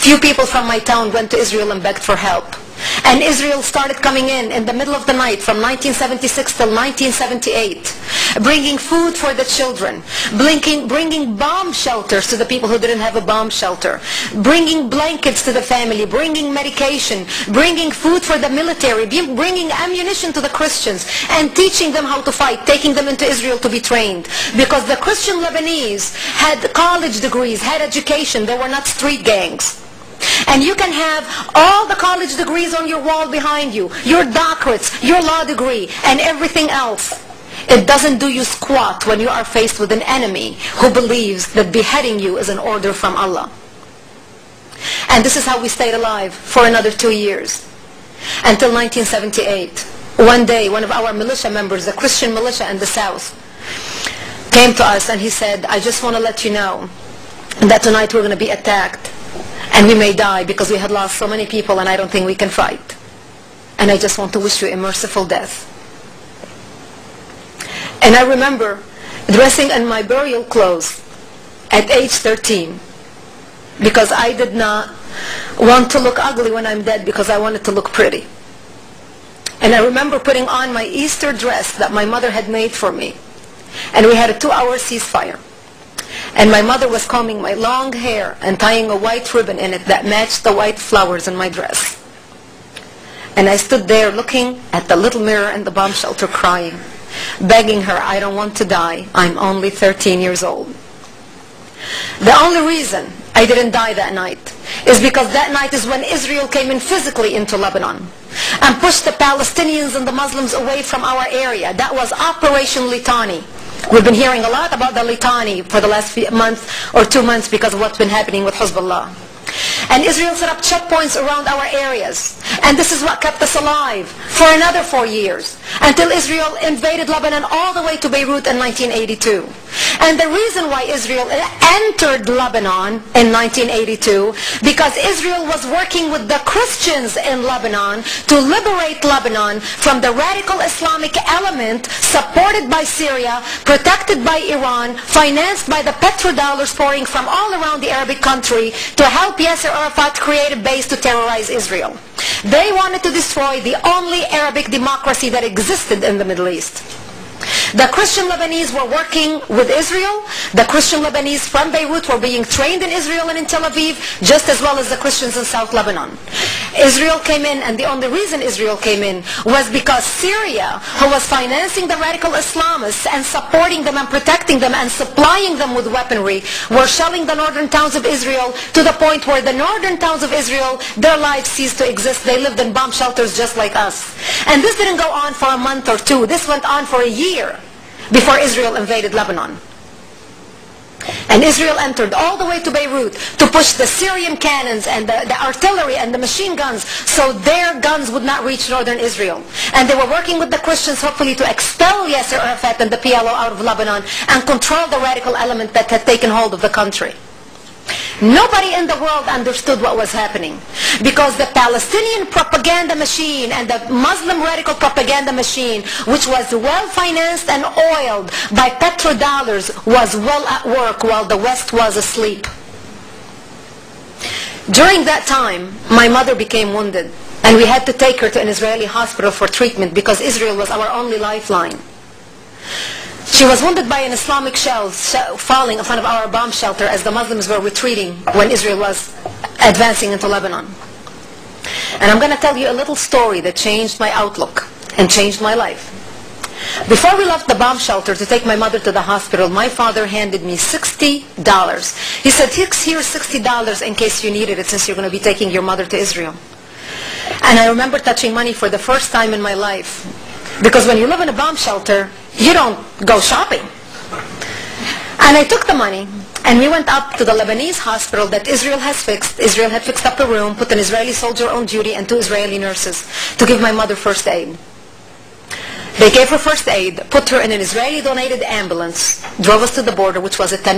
few people from my town went to Israel and begged for help. And Israel started coming in the middle of the night from 1976 till 1978, bringing food for the children, bringing bomb shelters to the people who didn't have a bomb shelter, bringing blankets to the family, bringing medication, bringing food for the military, bringing ammunition to the Christians, and teaching them how to fight, taking them into Israel to be trained. Because the Christian Lebanese had college degrees, had education, they were not street gangs. And you can have all the college degrees on your wall behind you, your doctorates, your law degree, and everything else. It doesn't do you squat when you are faced with an enemy who believes that beheading you is an order from Allah. And this is how we stayed alive for another 2 years, until 1978. One day, one of our militia members, the Christian militia in the south, came to us and he said, I just want to let you know that tonight we're going to be attacked. And we may die because we had lost so many people and I don't think we can fight. And I just want to wish you a merciful death. And I remember dressing in my burial clothes at age 13 because I did not want to look ugly when I'm dead, because I wanted to look pretty. And I remember putting on my Easter dress that my mother had made for me. And we had a 2-hour ceasefire. And my mother was combing my long hair and tying a white ribbon in it that matched the white flowers in my dress. And I stood there looking at the little mirror in the bomb shelter crying, begging her, I don't want to die. I'm only 13 years old. The only reason I didn't die that night is because that night is when Israel came in physically into Lebanon and pushed the Palestinians and the Muslims away from our area. That was Operation Litani. We've been hearing a lot about the Litani for the last month or 2 months because of what's been happening with Hezbollah. And Israel set up checkpoints around our areas. And this is what kept us alive for another 4 years, until Israel invaded Lebanon all the way to Beirut in 1982. And the reason why Israel entered Lebanon in 1982, because Israel was working with the Christians in Lebanon to liberate Lebanon from the radical Islamic element supported by Syria, protected by Iran, financed by the petrodollars pouring from all around the Arabic country to help Yasser Arafat create a base to terrorize Israel. They wanted to destroy the only Arabic democracy that existed in the Middle East. The Christian Lebanese were working with Israel. The Christian Lebanese from Beirut were being trained in Israel and in Tel Aviv, just as well as the Christians in South Lebanon. Israel came in, and the only reason Israel came in was because Syria, who was financing the radical Islamists and supporting them and protecting them and supplying them with weaponry, were shelling the northern towns of Israel to the point where the northern towns of Israel, their lives ceased to exist. They lived in bomb shelters just like us. And this didn't go on for a month or two. This went on for a year before Israel invaded Lebanon. And Israel entered all the way to Beirut to push the Syrian cannons and the artillery and the machine guns so their guns would not reach northern Israel. And they were working with the Christians hopefully to expel Yasser Arafat and the PLO out of Lebanon and control the radical element that had taken hold of the country. Nobody in the world understood what was happening, because the Palestinian propaganda machine and the Muslim radical propaganda machine, which was well financed and oiled by petrodollars, was well at work while the West was asleep. During that time, my mother became wounded, and we had to take her to an Israeli hospital for treatment because Israel was our only lifeline. She was wounded by an Islamic shell falling in front of our bomb shelter as the Muslims were retreating when Israel was advancing into Lebanon. And I'm going to tell you a little story that changed my outlook and changed my life. Before we left the bomb shelter to take my mother to the hospital, my father handed me $60. He said, here's $60 in case you needed it, since you're going to be taking your mother to Israel. And I remember touching money for the first time in my life. Because when you live in a bomb shelter, you don't go shopping. And I took the money, and we went up to the Lebanese hospital that Israel has fixed. Israel had fixed up a room, put an Israeli soldier on duty and 2 Israeli nurses to give my mother first aid. They gave her first aid, put her in an Israeli-donated ambulance, drove us to the border, which was a 10